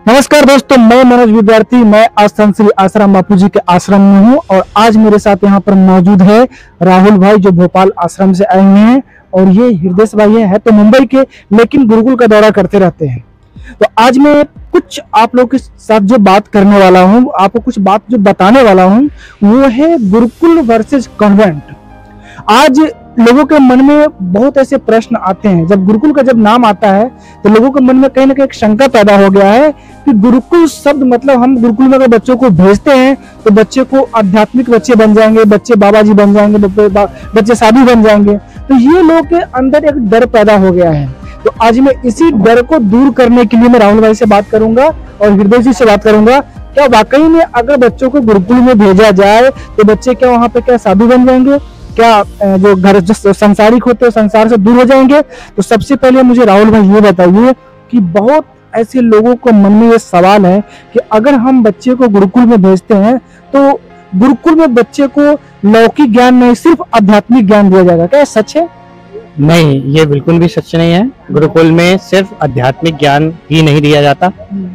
नमस्कार दोस्तों, मैं मनोज विद्यार्थी। मैं आज संत श्री आसाराम बापू जी के आश्रम में हूँ और आज मेरे साथ यहाँ पर मौजूद है राहुल भाई, जो भोपाल आश्रम से आए हुए हैं। और ये हृदय भाई है तो मुंबई के, लेकिन गुरुकुल का दौरा करते रहते हैं। तो आज मैं कुछ आप लोग के साथ जो बात करने वाला हूँ, आपको कुछ बात जो बताने वाला हूँ, वो है गुरुकुल वर्सेस कॉन्वेंट। आज लोगों के मन में बहुत ऐसे प्रश्न आते हैं। जब गुरुकुल का जब नाम आता है तो लोगों के मन में कहीं ना कहीं एक शंका पैदा हो गया है कि गुरुकुल शब्द मतलब हम गुरुकुल में अगर बच्चों को भेजते हैं तो बच्चे को आध्यात्मिक बच्चे बन जाएंगे, बच्चे बाबा जी बन जाएंगे, बच्चे साधु बन जाएंगे। तो ये लोगों के अंदर एक डर पैदा हो गया है। तो आज मैं इसी डर को दूर करने के लिए मैं राहुल भाई से बात करूंगा और हृदय जी से बात करूंगा। क्या वाकई में अगर बच्चों को गुरुकुल में भेजा जाए तो बच्चे क्या वहां पे क्या साधु बन जाएंगे, क्या जो घर जो संसारिक होते हैं संसार से दूर हो जाएंगे? तो सबसे पहले मुझे राहुल भाई ये बताइए कि बहुत ऐसे लोगों को मन में ये सवाल है कि अगर हम बच्चे को गुरुकुल में भेजते हैं तो गुरुकुल में बच्चे को लौकिक ज्ञान नहीं सिर्फ आध्यात्मिक ज्ञान दिया जाएगा। क्या सच है? नहीं, ये बिल्कुल भी सच नहीं है। गुरुकुल में सिर्फ आध्यात्मिक ज्ञान ही नहीं दिया जाता।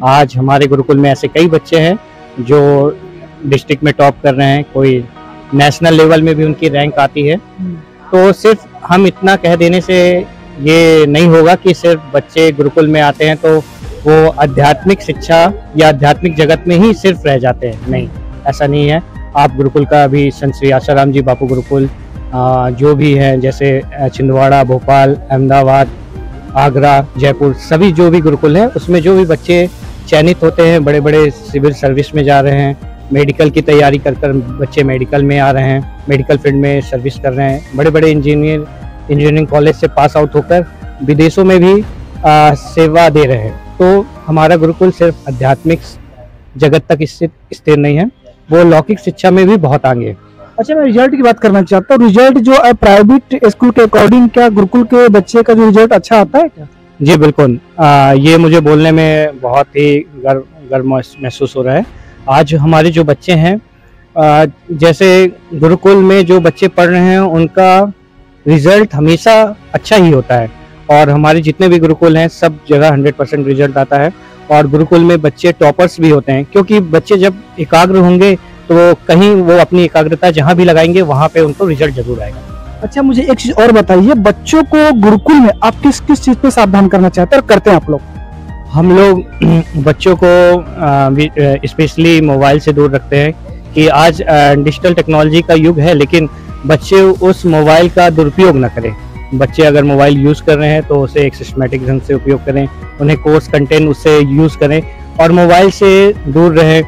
आज हमारे गुरुकुल में ऐसे कई बच्चे हैं जो डिस्ट्रिक्ट में टॉप कर रहे हैं, कोई नेशनल लेवल में भी उनकी रैंक आती है। तो सिर्फ हम इतना कह देने से ये नहीं होगा कि सिर्फ बच्चे गुरुकुल में आते हैं तो वो आध्यात्मिक शिक्षा या आध्यात्मिक जगत में ही सिर्फ रह जाते हैं। नहीं, ऐसा नहीं है। आप गुरुकुल का अभी संत श्री आसाराम जी बापू गुरुकुल जो भी हैं, जैसे छिंदवाड़ा, भोपाल, अहमदाबाद, आगरा, जयपुर, सभी जो भी गुरुकुल हैं उसमें जो भी बच्चे चयनित होते हैं, बड़े बड़े सिविल सर्विस में जा रहे हैं, मेडिकल की तैयारी कर बच्चे मेडिकल में आ रहे हैं, मेडिकल फील्ड में सर्विस कर रहे हैं, बड़े बड़े इंजीनियरिंग कॉलेज से पास आउट होकर विदेशों में भी सेवा दे रहे हैं। तो हमारा गुरुकुल सिर्फ आध्यात्मिक जगत तक स्थिर नहीं है, वो लौकिक शिक्षा में भी बहुत आगे है। अच्छा, मैं रिजल्ट की बात करना चाहता हूँ। रिजल्ट जो है प्राइवेट स्कूल के अकॉर्डिंग, क्या गुरुकुल के बच्चे का जो रिजल्ट अच्छा आता है क्या? जी बिल्कुल। ये मुझे बोलने में बहुत ही गर्व महसूस हो रहा है। आज हमारे जो बच्चे हैं, जैसे गुरुकुल में जो बच्चे पढ़ रहे हैं उनका रिजल्ट हमेशा अच्छा ही होता है और हमारे जितने भी गुरुकुल हैं सब जगह 100% रिजल्ट आता है। और गुरुकुल में बच्चे टॉपर्स भी होते हैं, क्योंकि बच्चे जब एकाग्र होंगे तो कहीं वो अपनी एकाग्रता जहाँ भी लगाएंगे वहाँ पे उनको रिजल्ट जरूर आएगा। अच्छा, मुझे एक चीज और बताइए, बच्चों को गुरुकुल में आप किस किस चीज पे सावधान करना चाहते हैं और करते हैं आप लोग? हम लोग बच्चों को स्पेशली मोबाइल से दूर रखते हैं कि आज डिजिटल टेक्नोलॉजी का युग है, लेकिन बच्चे उस मोबाइल का दुरुपयोग न करें। बच्चे अगर मोबाइल यूज़ कर रहे हैं तो उसे एक सिस्टमेटिक ढंग से उपयोग करें, उन्हें कोर्स कंटेंट उससे यूज़ करें और मोबाइल से दूर रहें।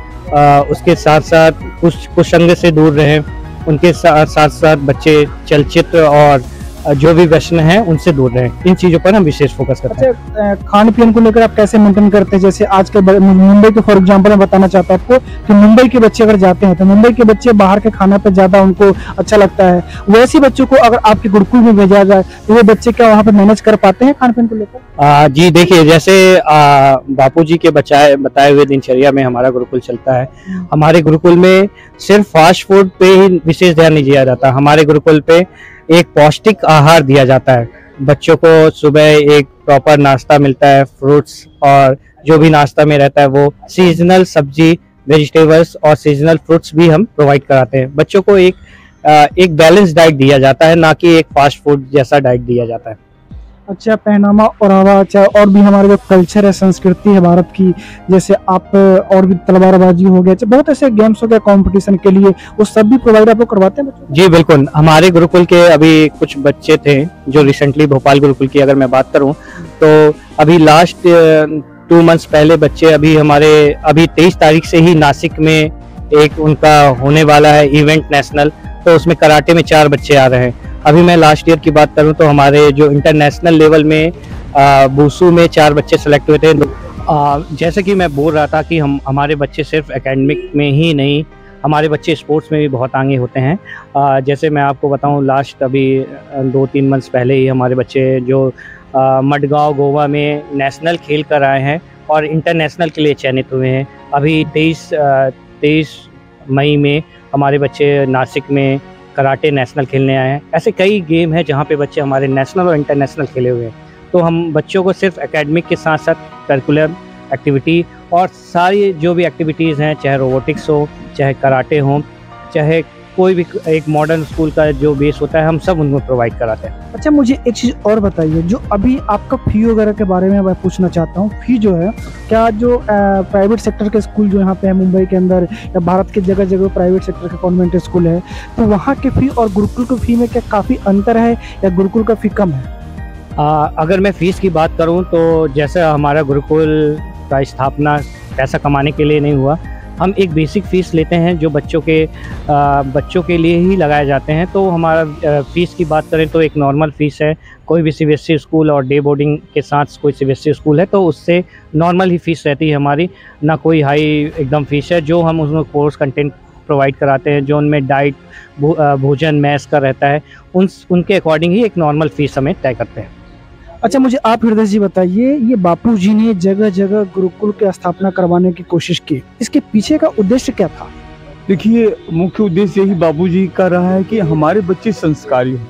उसके साथ साथ कुछ संग से दूर रहें। उनके साथ साथ बच्चे चलचित्र और जो भी व्यसन है उनसे दूर रहें। इन चीजों पर हम विशेष फोकस करते हैं। अच्छा, खान पीन को लेकर आप कैसे मेंटेन करते हैं? जैसे आज के मुंबई के फॉर एग्जांपल मैं बताना चाहता हूँ आपको कि मुंबई के बच्चे अगर जाते हैं तो मुंबई के बच्चे बाहर के खाना पे ज्यादा उनको अच्छा लगता है। वैसे बच्चों को अगर आपके गुरुकुल में भेजा जाए तो वो बच्चे क्या वहाँ पे मैनेज कर पाते हैं खान पीन को लेकर? जी देखिए, जैसे बापू जी के बताए हुए दिनचर्या में हमारा गुरुकुल चलता है। हमारे गुरुकुल में सिर्फ फास्ट फूड पे ही विशेष ध्यान नहीं दिया जाता। हमारे गुरुकुल पे एक पौष्टिक आहार दिया जाता है। बच्चों को सुबह एक प्रॉपर नाश्ता मिलता है, फ्रूट्स और जो भी नाश्ता में रहता है वो सीजनल सब्जी, वेजिटेबल्स और सीजनल फ्रूट्स भी हम प्रोवाइड कराते हैं। बच्चों को एक बैलेंस डाइट दिया जाता है, ना कि एक फास्ट फूड जैसा डाइट दिया जाता है। अच्छा, पहनावा और अच्छा, और भी हमारे जो कल्चर है, संस्कृति है भारत की, जैसे आप और भी तलवारबाजी हो गया, बहुत ऐसे गेम्स हो गए कंपटीशन के लिए, वो सब भी प्रोवाइड आप लोग करवाते हैं बच्चों? जी बिल्कुल। हमारे गुरुकुल के अभी कुछ बच्चे थे जो रिसेंटली भोपाल गुरुकुल की अगर मैं बात करूं तो अभी लास्ट 2 मंथ्स पहले बच्चे अभी 23 तारीख से ही नासिक में एक उनका होने वाला है इवेंट नेशनल, तो उसमें कराटे में 4 बच्चे आ रहे हैं। अभी मैं लास्ट ईयर की बात करूं तो हमारे जो इंटरनेशनल लेवल में बूसू में 4 बच्चे सेलेक्ट हुए थे। जैसे कि मैं बोल रहा था कि हमारे बच्चे सिर्फ एकेडमिक में ही नहीं, हमारे बच्चे स्पोर्ट्स में भी बहुत आगे होते हैं। जैसे मैं आपको बताऊं, लास्ट अभी 2-3 मंथ्स पहले ही हमारे बच्चे जो मडगांव गोवा में नेशनल खेल कर आए हैं और इंटरनेशनल के लिए चयनित हुए हैं। अभी 23 मई में हमारे बच्चे नासिक में कराटे नेशनल खेलने आए हैं। ऐसे कई गेम हैं जहाँ पे बच्चे हमारे नेशनल और इंटरनेशनल खेले हुए हैं। तो हम बच्चों को सिर्फ एकेडमिक के साथ साथ करिकुलम एक्टिविटी और सारी जो भी एक्टिविटीज़ हैं, चाहे रोबोटिक्स हो, चाहे कराटे हो, चाहे कोई भी एक मॉडर्न स्कूल का जो बेस होता है, हम सब उनको प्रोवाइड कराते हैं। अच्छा, मुझे एक चीज़ और बताइए, जो अभी आपका फ़ी वगैरह के बारे में मैं पूछना चाहता हूँ। फ़ी जो है, क्या जो प्राइवेट सेक्टर के स्कूल जो यहाँ पे है मुंबई के अंदर या भारत के जगह जगह प्राइवेट सेक्टर का कॉन्वेंट स्कूल है, तो वहाँ के फ़ी और गुरुकुल की फ़ी में क्या काफ़ी अंतर है या गुरुकुल का फ़ी कम है? अगर मैं फ़ीस की बात करूँ तो जैसे हमारा गुरुकुल का स्थापना पैसा कमाने के लिए नहीं हुआ, हम एक बेसिक फ़ीस लेते हैं जो बच्चों के लिए ही लगाए जाते हैं। तो हमारा फ़ीस की बात करें तो एक नॉर्मल फ़ीस है। कोई भी सीबीएसई स्कूल और डे बोर्डिंग के साथ कोई सीबीएसई स्कूल है तो उससे नॉर्मल ही फ़ीस रहती है हमारी, ना कोई हाई एकदम फ़ीस है। जो हम उसमें कोर्स कंटेंट प्रोवाइड कराते हैं, जो उनमें डाइट, भोजन, मैथ्स का रहता है, उनके अकॉर्डिंग ही एक नॉर्मल फ़ीस हमें तय करते हैं। अच्छा, मुझे आप हृदय जी बताइए, ये बापूजी ने जगह जगह गुरुकुल की स्थापना करवाने की कोशिश की, इसके पीछे का उद्देश्य क्या था? देखिए, मुख्य उद्देश्य यही बापूजी का रहा है कि हमारे बच्चे संस्कारी हों,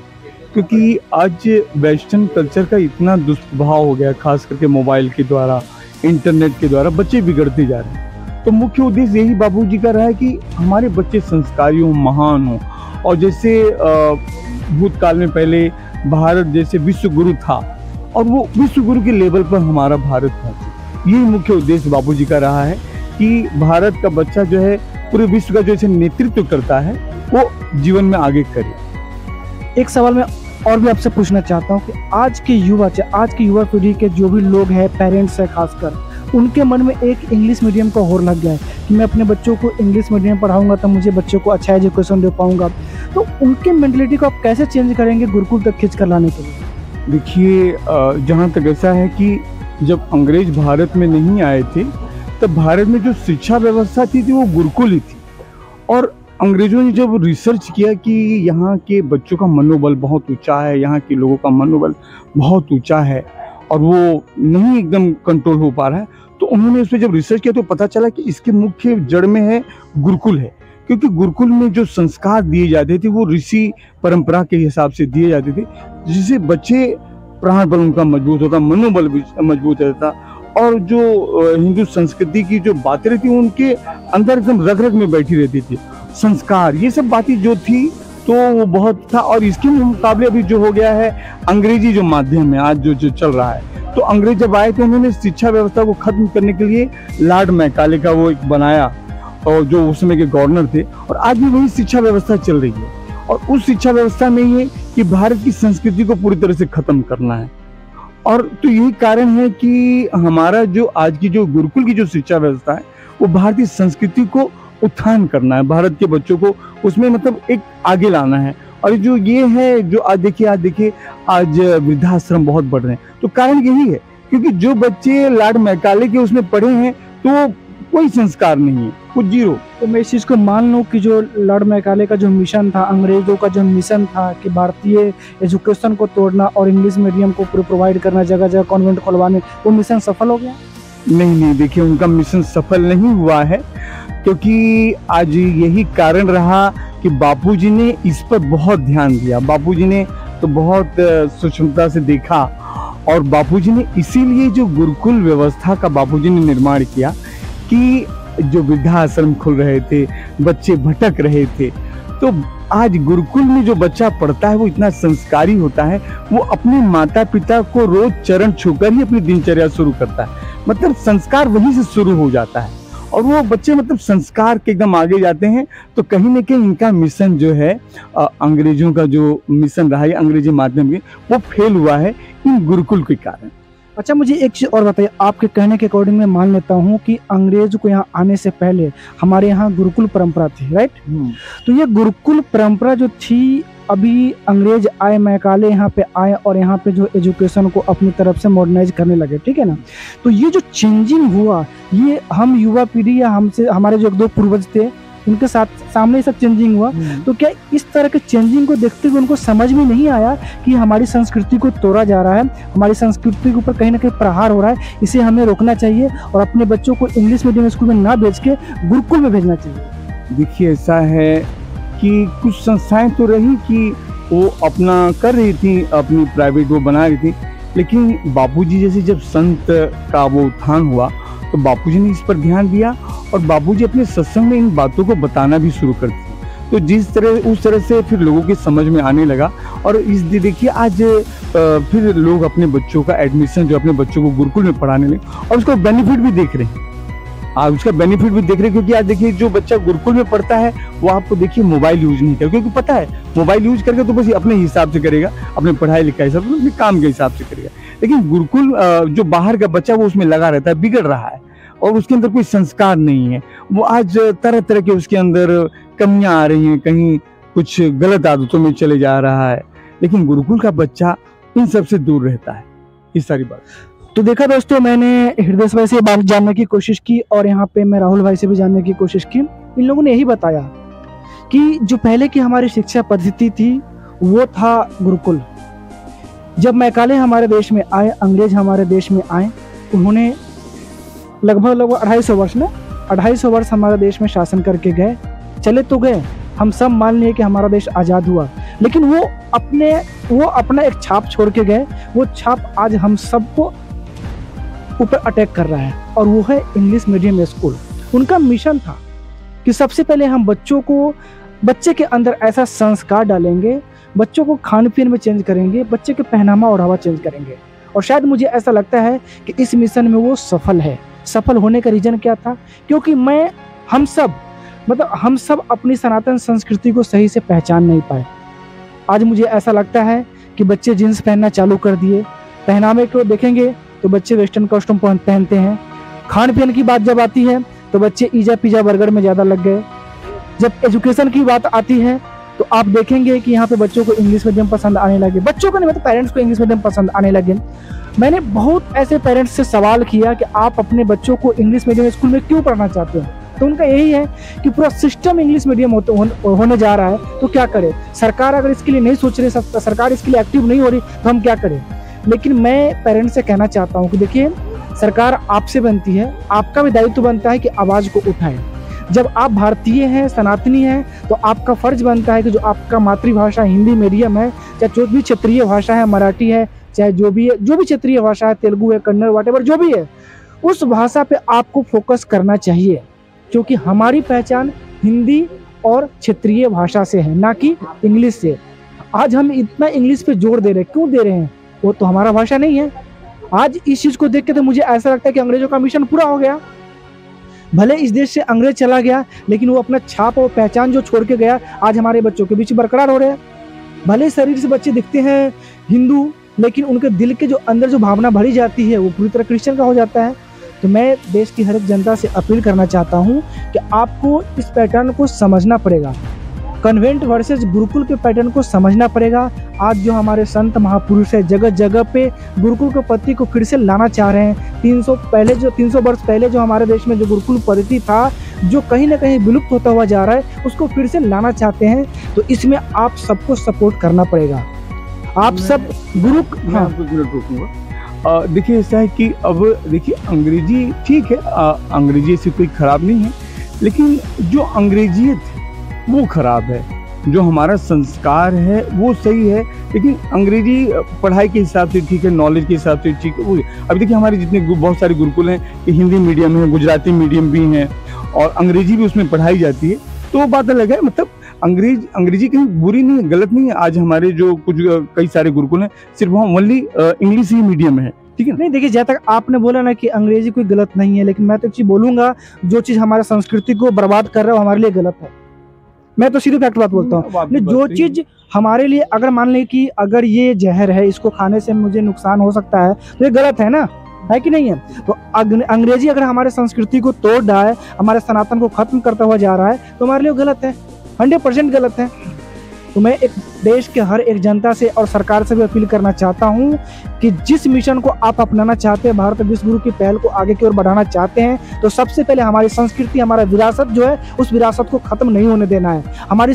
क्योंकि आज वेस्टर्न कल्चर का इतना दुष्प्रभाव हो गया, खास करके मोबाइल के द्वारा, इंटरनेट के द्वारा बच्चे बिगड़ते जा रहे हैं। तो मुख्य उद्देश्य यही बापूजी का रहा है कि हमारे बच्चे संस्कारी हों, महान हों। और जैसे भूतकाल में पहले भारत जैसे विश्व गुरु था और वो विश्व गुरु के लेवल पर हमारा भारत पहुंचे, यही मुख्य उद्देश्य बापूजी का रहा है कि भारत का बच्चा जो है पूरे विश्व का जो ऐसे नेतृत्व करता है वो जीवन में आगे करे। एक सवाल मैं और भी आपसे पूछना चाहता हूँ कि आज की युवा पीढ़ी के जो भी लोग हैं, पेरेंट्स हैं खासकर, उनके मन में एक इंग्लिश मीडियम का होड़ लग गया है कि मैं अपने बच्चों को इंग्लिश मीडियम पढ़ाऊंगा तो मुझे बच्चों को अच्छा एजुकेशन दे पाऊंगा। तो उनके मेंटलिटी को आप कैसे चेंज करेंगे गुरुकुल तक खींच कर लाने के लिए? देखिए, जहाँ तक ऐसा है कि जब अंग्रेज भारत में नहीं आए थे तब भारत में जो शिक्षा व्यवस्था थी वो गुरुकुल ही थी। और अंग्रेजों ने जब रिसर्च किया कि यहाँ के बच्चों का मनोबल बहुत ऊंचा है, यहाँ के लोगों का मनोबल बहुत ऊंचा है और वो नहीं एकदम कंट्रोल हो पा रहा है, तो उन्होंने इस पर जब रिसर्च किया तो पता चला कि इसके मुख्य जड़ में है गुरुकुल है। क्योंकि गुरुकुल में जो संस्कार दिए जाते थे वो ऋषि परंपरा के हिसाब से दिए जाते थे, जिससे बच्चे प्राण बल उनका मजबूत होता, मनोबल भी मजबूत रहता और जो हिंदू संस्कृति की जो बातें रहती उनके अंदर एकदम रग रग में बैठी रहती थी। संस्कार, ये सब बातें जो थी तो वो बहुत था। और इसके मुकाबले अभी जो हो गया है अंग्रेजी जो माध्यम है आज जो चल रहा है, तो अंग्रेज जब आए थे उन्होंने शिक्षा व्यवस्था को खत्म करने के लिए लॉर्ड मैकाले का वो एक बनाया और जो उस समय के गवर्नर थे, और आज भी वही शिक्षा व्यवस्था चल रही है। और उस शिक्षा व्यवस्था में ये कि भारत की संस्कृति को पूरी तरह से खत्म करना है। और तो यही कारण है कि हमारा जो आज की जो गुरुकुल की जो शिक्षा व्यवस्था है वो भारतीय संस्कृति को उत्थान करना है, भारत के बच्चों को उसमें मतलब एक आगे लाना है। और जो ये है जो आज देखिए आज वृद्धाश्रम बहुत बढ़ रहे हैं, तो कारण यही है क्योंकि जो बच्चे लॉर्ड मैकाले के उसमें पढ़े हैं तो कोई संस्कार नहीं है, कुछ जीरो। तो मैं इस चीज़ को मान लूँ कि जो लॉर्ड मैकाले का जो मिशन था, अंग्रेजों का जो मिशन था कि भारतीय एजुकेशन को तोड़ना और इंग्लिश मीडियम को प्रोवाइड करना, जगह जगह कॉन्वेंट खुलवाने, वो मिशन सफल हो गया? नहीं, देखिए उनका मिशन सफल नहीं हुआ है क्योंकि आज यही कारण रहा कि बापूजी ने इस पर बहुत ध्यान दिया। बापूजी ने तो बहुत सूक्ष्मता से देखा और बापूजी ने इसीलिए जो गुरुकुल व्यवस्था का बापूजी ने निर्माण किया कि जो वृद्धाश्रम खुल रहे थे, बच्चे भटक रहे थे, तो आज गुरुकुल में जो बच्चा पढ़ता है वो इतना संस्कारी होता है, वो अपने माता पिता को रोज चरण छूकर ही अपनी दिनचर्या शुरू करता है। मतलब संस्कार वहीं से शुरू हो जाता है और वो बच्चे मतलब संस्कार के एकदम आगे जाते हैं। तो कहीं न कहीं इनका मिशन जो है अंग्रेजों का जो मिशन रहा है अंग्रेजी माध्यम के, वो फेल हुआ है इन गुरुकुल के कारण। अच्छा, मुझे एक चीज़ और बताइए, आपके कहने के अकॉर्डिंग मैं मान लेता हूँ कि अंग्रेज को यहाँ आने से पहले हमारे यहाँ गुरुकुल परंपरा थी, राइट? तो ये गुरुकुल परंपरा जो थी, अभी अंग्रेज आए, मैकाले यहाँ पे आए और यहाँ पे जो एजुकेशन को अपनी तरफ से मॉडर्नाइज करने लगे, ठीक है ना? तो ये जो चेंजिंग हुआ, ये हम युवा पीढ़ी या हमसे हमारे जो एक दो पूर्वज थे उनके साथ सामने सब चेंजिंग हुआ, तो क्या इस तरह के चेंजिंग को देखते हुए उनको समझ में नहीं आया कि हमारी संस्कृति को तोड़ा जा रहा है, हमारी संस्कृति के ऊपर कहीं ना कहीं प्रहार हो रहा है, इसे हमें रोकना चाहिए और अपने बच्चों को इंग्लिश मीडियम स्कूल में ना भेज के गुरुकुल में भेजना चाहिए? देखिए, ऐसा है कि कुछ संस्थाएं तो रही कि वो अपना कर रही थी, अपनी प्राइवेट वो बना रही थी, लेकिन बापूजी जैसे जब संत का वो उत्थान हुआ तो बापूजी ने इस पर ध्यान दिया और बापूजी अपने सत्संग में इन बातों को बताना भी शुरू कर दिया। तो उस तरह से फिर लोगों की समझ में आने लगा। और इस देखिए आज फिर लोग अपने बच्चों का एडमिशन जो अपने बच्चों को गुरुकुल में पढ़ाने लगे और उसका बेनिफिट भी देख रहे हैं। आज उसका बेनिफिट भी देख रहे हैं, क्योंकि आज देखिए जो बच्चा गुरुकुल में पढ़ता है वो आपको देखिए मोबाइल यूज नहीं करता, क्योंकि पता है मोबाइल यूज करके तो बस अपने हिसाब से करेगा, अपने पढ़ाई लिखाई हिसाब से, अपने काम के हिसाब से करेगा। लेकिन गुरुकुल जो बाहर का बच्चा वो उसमें लगा रहता है, बिगड़ रहा है और उसके अंदर कोई संस्कार नहीं है। वो आज तरह तरह के उसके अंदर कमियां आ रही हैं, कहीं कुछ गलत आदतों में चले जा रहा है। लेकिन गुरुकुल का बच्चा इन सब से दूर रहता है, ये सारी बात। तो देखा दोस्तों, मैंने हृदय भाई से बात जानने की कोशिश की और यहाँ पे मैं राहुल भाई से भी जानने की कोशिश की। इन लोगों ने यही बताया कि जो पहले की हमारी शिक्षा पद्धति थी वो था गुरुकुल। जब मैकाले हमारे देश में आए, अंग्रेज हमारे देश में आए, उन्होंने लगभग 250 वर्ष हमारे देश में शासन करके गए। चले तो गए, हम सब मान लिए कि हमारा देश आज़ाद हुआ, लेकिन वो अपना एक छाप छोड़ के गए। वो छाप आज हम सबको ऊपर अटैक कर रहा है और वो है इंग्लिश मीडियम स्कूल। उनका मिशन था कि सबसे पहले हम बच्चे के अंदर ऐसा संस्कार डालेंगे, बच्चों को खान पीन में चेंज करेंगे, बच्चे के पहनावा ओढ़ावा चेंज करेंगे। और शायद मुझे ऐसा लगता है कि इस मिशन में वो सफल है। सफल होने का रीजन क्या था? क्योंकि हम सब अपनी सनातन संस्कृति को सही से पहचान नहीं पाए। आज मुझे ऐसा लगता है कि बच्चे जीन्स पहनना चालू कर दिए। पहनावे को देखेंगे तो बच्चे वेस्टर्न कॉस्ट्यूम पहनते हैं। खान पीन की बात जब आती है तो बच्चे पिज़्ज़ा बर्गर में ज़्यादा लग गए। जब एजुकेशन की बात आती है तो आप देखेंगे कि यहाँ पे बच्चों को इंग्लिश मीडियम पसंद आने लगे। बच्चों को नहीं, मतलब पेरेंट्स को इंग्लिश मीडियम पसंद आने लगे। मैंने बहुत ऐसे पेरेंट्स से सवाल किया कि आप अपने बच्चों को इंग्लिश मीडियम स्कूल में क्यों पढ़ना चाहते हैं? तो उनका यही है कि पूरा सिस्टम इंग्लिश मीडियम होने जा रहा है, तो क्या करें? सरकार अगर इसके लिए नहीं सोच रही, सरकार इसके लिए एक्टिव नहीं हो रही, तो हम क्या करें? लेकिन मैं पेरेंट्स से कहना चाहता हूँ कि देखिए, सरकार आपसे बनती है, आपका भी दायित्व बनता है कि आवाज़ को उठाएं। जब आप भारतीय हैं, सनातनी हैं, तो आपका फर्ज बनता है कि जो आपका मातृभाषा हिंदी मीडियम है, चाहे जो भी क्षेत्रीय भाषा है, मराठी है, चाहे जो भी क्षेत्रीय भाषा है, तेलुगु है, कन्नड़, व्हाटएवर जो भी है, उस भाषा पे आपको फोकस करना चाहिए। क्योंकि हमारी पहचान हिंदी और क्षेत्रीय भाषा से है, ना कि इंग्लिश से। आज हम इतना इंग्लिश पे जोर दे रहे हैं, क्यों दे रहे हैं? वो तो हमारा भाषा नहीं है। आज इस चीज को देख के तो मुझे ऐसा लगता है कि अंग्रेजों का मिशन पूरा हो गया। भले इस देश से अंग्रेज चला गया, लेकिन वो अपना छाप और पहचान जो छोड़ के गया आज हमारे बच्चों के बीच बरकरार हो रहे हैं। भले शरीर से बच्चे दिखते हैं हिंदू, लेकिन उनके दिल के जो अंदर जो भावना भरी जाती है वो पूरी तरह क्रिश्चियन का हो जाता है। तो मैं देश की हर एक जनता से अपील करना चाहता हूँ कि आपको इस पैटर्न को समझना पड़ेगा। कन्वेंट वर्सेस गुरुकुल के पैटर्न को समझना पड़ेगा। आज जो हमारे संत महापुरुष है, जगह जगह पे गुरुकुल की पद्धति को फिर से लाना चाह रहे हैं। 300 वर्ष पहले जो हमारे देश में जो गुरुकुल पद्धति था, जो कहीं ना कहीं विलुप्त होता हुआ जा रहा है, उसको फिर से लाना चाहते हैं। तो इसमें आप सबको सपोर्ट करना पड़ेगा। आप सब देखिए ऐसा है कि अब देखिए अंग्रेजी ठीक है, अंग्रेजी से कोई खराब नहीं है, लेकिन जो अंग्रेजियत है वो खराब है। जो हमारा संस्कार है वो सही है, लेकिन अंग्रेजी पढ़ाई के हिसाब से ठीक है, नॉलेज के हिसाब से ठीक है। वो अभी देखिए हमारे जितने बहुत सारे गुरुकुल हैं कि हिंदी मीडियम है, गुजराती मीडियम भी हैं और अंग्रेजी भी उसमें पढ़ाई जाती है, तो वो बात अलग है। मतलब अंग्रेजी कहीं बुरी नहीं है, गलत नहीं है। आज हमारे जो कई सारे गुरुकुल हैं सिर्फ वहाँ ओनली इंग्लिश ही मीडियम है, ठीक है। नहीं देखिए, जहाँ तक आपने बोला ना कि अंग्रेजी कोई गलत नहीं है, लेकिन मैं तो एक चीज बोलूंगा, जो चीज हमारे संस्कृति को बर्बाद कर रहा है वो हमारे लिए गलत है। मैं तो सीधे फैक्ट बात बोलता हूँ। जो चीज हमारे लिए, अगर मान लें कि अगर ये जहर है, इसको खाने से मुझे नुकसान हो सकता है, तो ये गलत है ना, है कि नहीं है? तो अंग्रेजी अगर हमारे संस्कृति को तोड़ रहा है, हमारे सनातन को खत्म करता हुआ जा रहा है, तो हमारे लिए गलत है, 100% गलत है। तो मैं एक देश के हर एक जनता से और सरकार से भी अपील करना चाहता हूं कि जिस मिशन को आप अपनाना चाहते हैं, भारत विश्व गुरु की पहल को आगे की ओर बढ़ाना चाहते हैं, तो सबसे पहले हमारी संस्कृति, हमारा विरासत जो है, उस विरासत को खत्म नहीं होने देना है। हमारी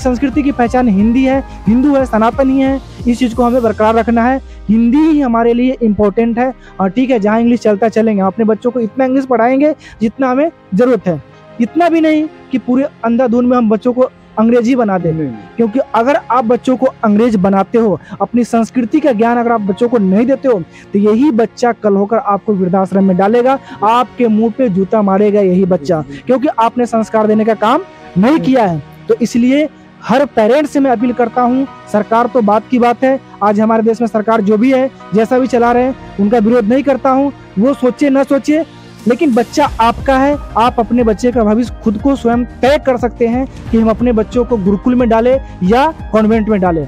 संस्कृति की पहचान हिंदी है, हिंदू है, सनातनी है, इस चीज़ को हमें बरकरार रखना है। हिंदी ही हमारे लिए इम्पोर्टेंट है। और ठीक है, जहाँ इंग्लिश चलता चलेंगे, हम अपने बच्चों को इतना इंग्लिश पढ़ाएंगे जितना हमें ज़रूरत है, इतना भी नहीं कि पूरे अंधाधुंध में हम बच्चों को अंग्रेजी बना दे। क्योंकि अगर आप बच्चों को अंग्रेज बनाते हो, अपनी संस्कृति का ज्ञान अगर आप बच्चों को नहीं देते हो, तो यही बच्चा कल होकर आपको वृद्धाश्रम में डालेगा, आपके मुंह पे जूता मारेगा यही बच्चा, क्योंकि आपने संस्कार देने का काम नहीं किया है। तो इसलिए हर पेरेंट्स से मैं अपील करता हूं, सरकार तो बात की बात है, आज हमारे देश में सरकार जो भी है, जैसा भी चला रहे हैं, उनका विरोध नहीं करता हूं, वो सोचे न सोचे, लेकिन बच्चा आपका है। आप अपने बच्चे का भविष्य खुद को स्वयं तय कर सकते हैं कि हम अपने बच्चों को गुरुकुल में डालें या कॉन्वेंट में डालें।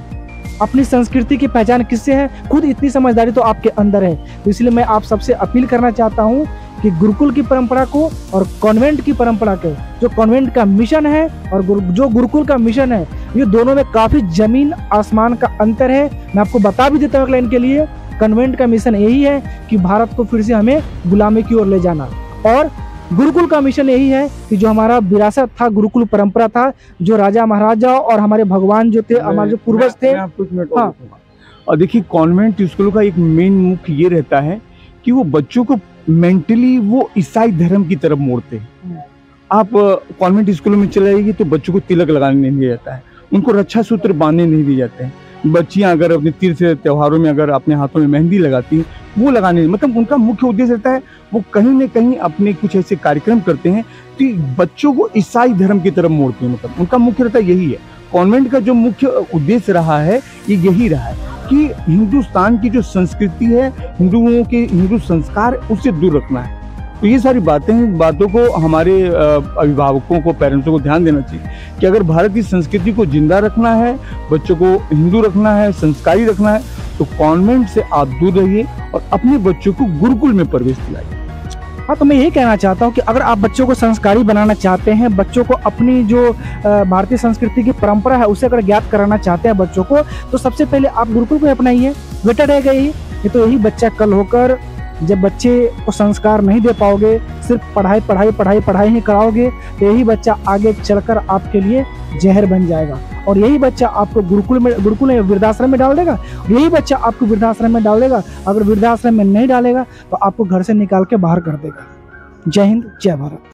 अपनी संस्कृति की पहचान किससे है, खुद इतनी समझदारी तो आपके अंदर है। तो इसलिए मैं आप सबसे अपील करना चाहता हूं कि गुरुकुल की परंपरा को और कॉन्वेंट की परंपरा को, जो कॉन्वेंट का मिशन है और जो गुरुकुल का मिशन है, ये दोनों में काफी जमीन आसमान का अंतर है। मैं आपको बता भी देता हूँ लाइन के लिए, कॉन्वेंट का मिशन यही है कि भारत को फिर से हमें गुलामी की ओर ले जाना, और गुरुकुल का मिशन यही है कि जो हमारा विरासत था, गुरुकुल परंपरा था, जो राजा महाराजा और हमारे भगवान जो थे, हमारे जो पूर्वज थे। हाँ। और देखिए, कॉन्वेंट स्कूलों का एक मेन मुख्य ये रहता है कि वो बच्चों को मेंटली वो ईसाई धर्म की तरफ मोड़ते हैं। आप कॉन्वेंट स्कूलों में चले जाइए तो बच्चों को तिलक लगाने नहीं दिया जाता है, उनको रक्षा सूत्र बांधने नहीं दिए जाते हैं। बच्चियां अगर अपने तीर्थ त्योहारों में अगर अपने हाथों में मेहंदी लगाती हैं, वो लगाने, मतलब उनका मुख्य उद्देश्य रहता है वो कहीं न कहीं अपने कुछ ऐसे कार्यक्रम करते हैं कि बच्चों को ईसाई धर्म की तरफ मोड़ते हैं। मतलब उनका मुख्य रहता यही है। कॉन्वेंट का जो मुख्य उद्देश्य रहा है ये यही रहा है कि हिंदुस्तान की जो संस्कृति है, हिंदुओं के हिंदू संस्कार, उससे दूर रखना है। तो ये सारी बातों को हमारे अभिभावकों को, पेरेंट्सों को ध्यान देना चाहिए कि अगर भारत की संस्कृति को जिंदा रखना है, बच्चों को हिंदू रखना है, संस्कारी रखना है, तो कॉन्वेंट से आप दूर रहिए और अपने बच्चों को गुरुकुल में प्रवेश दिलाइए। हाँ, तो मैं यही कहना चाहता हूँ कि अगर आप बच्चों को संस्कारी बनाना चाहते हैं, बच्चों को अपनी जो भारतीय संस्कृति की परंपरा है उसे अगर ज्ञात कराना चाहते हैं बच्चों को, तो सबसे पहले आप गुरुकुल को अपनाइए। बेटर रहेगा यही। तो यही बच्चा कल होकर, जब बच्चे को संस्कार नहीं दे पाओगे, सिर्फ पढ़ाई ही कराओगे, तो यही बच्चा आगे चलकर आपके लिए जहर बन जाएगा। और यही बच्चा आपको गुरुकुल में वृद्धाश्रम में डाल देगा। यही बच्चा आपको वृद्धाश्रम में डाल देगा। अगर वृद्धाश्रम में नहीं डालेगा तो आपको घर से निकाल के बाहर कर देगा। जय हिंद, जय भारत।